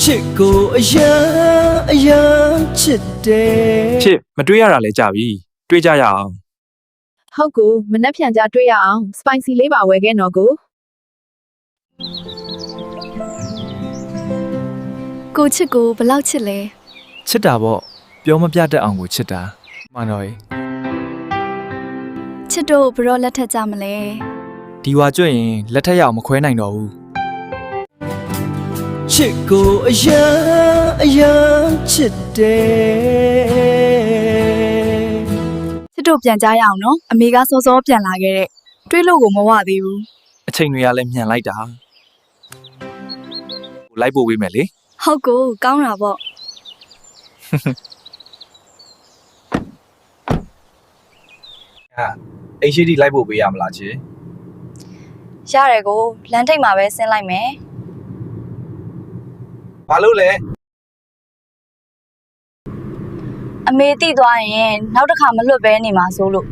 ချစ်ကိုအရာချစ်တယ် ချစ်မတွေးရတာလဲကြပြီတွေးကြရအောင် ဟုတ်ကူမနှက်ဖြန်ကြတွေ့ရအောင် spicy လေးပါဝယ်ခဲ့နော်ကို ကိုချစ်ကိုဘလောက်ချစ်လဲ ချစ်တာပေါ့ပြောမပြတတ်အောင်ကိုချစ်တာမှန်တော့ရေ ချစ်တို့ဘရောလက်ထက်ကြမလဲ ဒီဝါကျွတ်ရင်လက်ထက်ရအောင်မခွဲနိုင်တော့ဘူး ချစ်ကိုအရာချစ်တယ် ချစ်တို့ပြန်ကြရအောင်နော်အမေကစောစောပြန်လာခဲ့တဲ့တွေးလို့ကိုမဝသေးဘူး အချိန်တွေကလည်းမြန်လိုက်တာကိုလိုက်ပို့ပေးမယ်လေ ဟုတ်ကိုကောင်းတာပေါ့ အိမ်ရှိတီလိုက်ပို့ပေးရမလားချစ် ရတယ်ကိုလမ်းထိပ်မှာပဲဆင်းလိုက်မယ် ဘာလို့လဲ အမေတိသွားရင်နောက်တစ်ခါမလွတ်ပဲနေမှာဆိုလို့